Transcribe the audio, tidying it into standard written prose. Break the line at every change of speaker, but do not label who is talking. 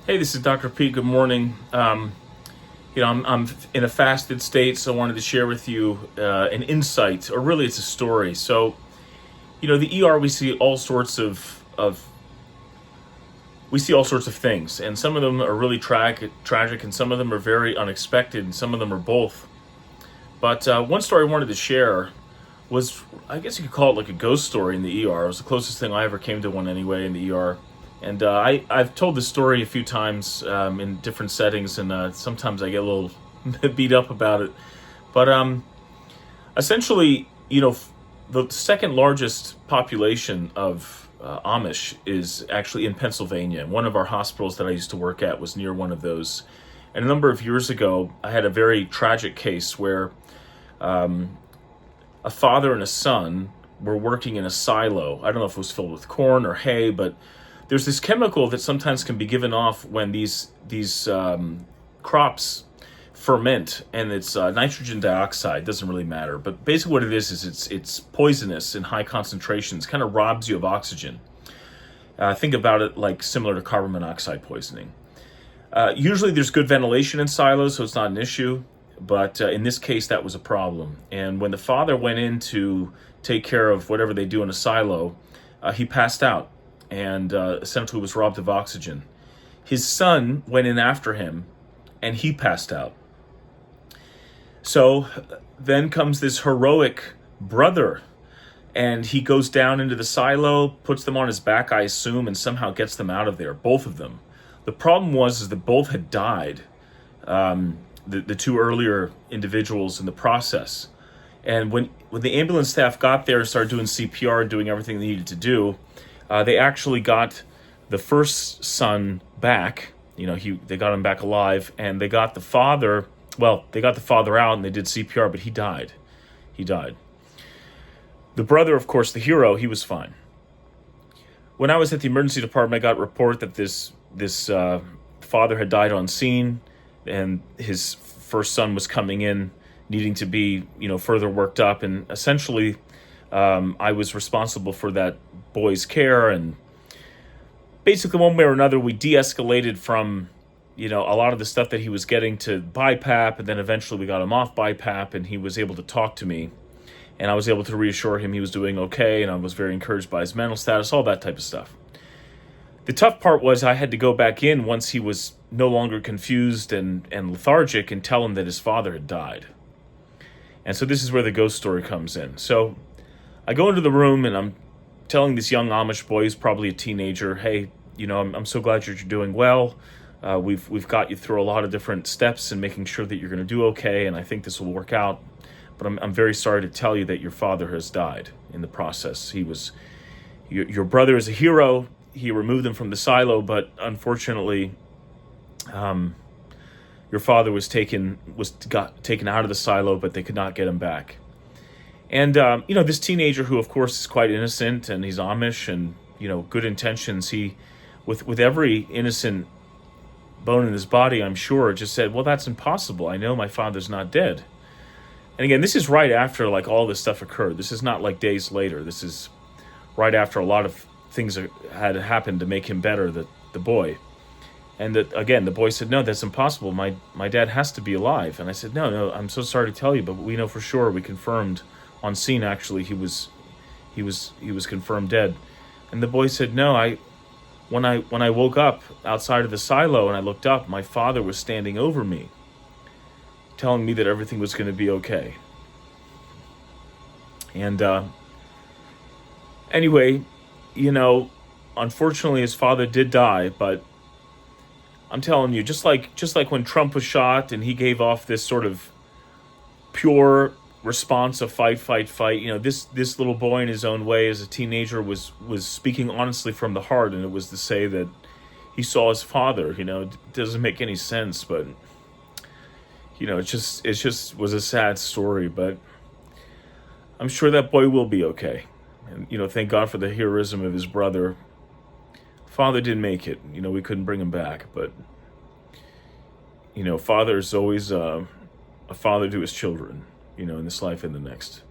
Hey, this is Dr. Pete. Good morning. I'm in a fasted state, so I wanted to share with you an insight, or really it's a story. So, the ER, we see all sorts of things, and some of them are really tragic, and some of them are very unexpected, and some of them are both. But one story I wanted to share was, I guess you could call it like a ghost story in the ER. It was the closest thing I ever came to one anyway in the ER. And I've told this story a few times in different settings, and sometimes I get a little beat up about it. But essentially, the second largest population of Amish is actually in Pennsylvania. One of our hospitals that I used to work at was near one of those. And a number of years ago, I had a very tragic case where a father and a son were working in a silo. I don't know if it was filled with corn or hay, but there's this chemical that sometimes can be given off when these crops ferment, and it's nitrogen dioxide. Doesn't really matter, but basically what it is it's poisonous in high concentrations. Kind of robs you of oxygen. Think about it like similar to carbon monoxide poisoning. Usually there's good ventilation in silos, so it's not an issue. But in this case, that was a problem. And when the father went in to take care of whatever they do in a silo, he passed out and essentially was robbed of oxygen. His son went in after him, and he passed out. So then comes this heroic brother, and he goes down into the silo, puts them on his back, I assume, and somehow gets them out of there, both of them. The problem was that both had died. The two earlier individuals in the process. And when the ambulance staff got there and started doing CPR and doing everything they needed to do, they actually got the first son back. They got him back alive, and they got the father. Well, they got the father out and they did CPR, but he died. The brother, of course, the hero, he was fine. When I was at the emergency department, I got a report that this father had died on scene, and his first son was coming in needing to be further worked up, and essentially I was responsible for that boy's care. And basically one way or another we de-escalated from a lot of the stuff that he was getting to BiPAP, and then eventually we got him off BiPAP, and he was able to talk to me, and I was able to reassure him he was doing okay, and I was very encouraged by his mental status, all that type of stuff. The tough part was I had to go back in once he was no longer confused and lethargic, and tell him that his father had died. And so this is where the ghost story comes in. So I go into the room, and I'm telling this young Amish boy, who's probably a teenager, hey, I'm so glad you're doing well. We've got you through a lot of different steps and making sure that you're going to do okay, and I think this will work out. But I'm very sorry to tell you that your father has died in the process. Your brother is a hero. He removed them from the silo, but unfortunately, your father got taken out of the silo, but they could not get him back. And this teenager, who of course is quite innocent, and he's Amish, and good intentions, he, with every innocent bone in his body, I'm sure, just said, "Well, that's impossible. I know my father's not dead." And again, this is right after all this stuff occurred. This is not like days later. This is right after a lot of things had happened to make him better, the boy. And again, the boy said, "No, that's impossible. My dad has to be alive." And I said, No, I'm so sorry to tell you, but we know for sure. We confirmed on scene, actually, he was confirmed dead. And the boy said, "No, when I woke up outside of the silo and I looked up, my father was standing over me, telling me that everything was going to be okay." And anyway, unfortunately, his father did die, but I'm telling you, just like when Trump was shot and he gave off this sort of pure response of fight, fight, fight. This little boy, in his own way, as a teenager, was speaking honestly from the heart, and it was to say that he saw his father. It doesn't make any sense, but it just was a sad story. But I'm sure that boy will be okay, and thank God for the heroism of his brother. Father didn't make it. We couldn't bring him back, but father is always a father to his children, in this life and the next.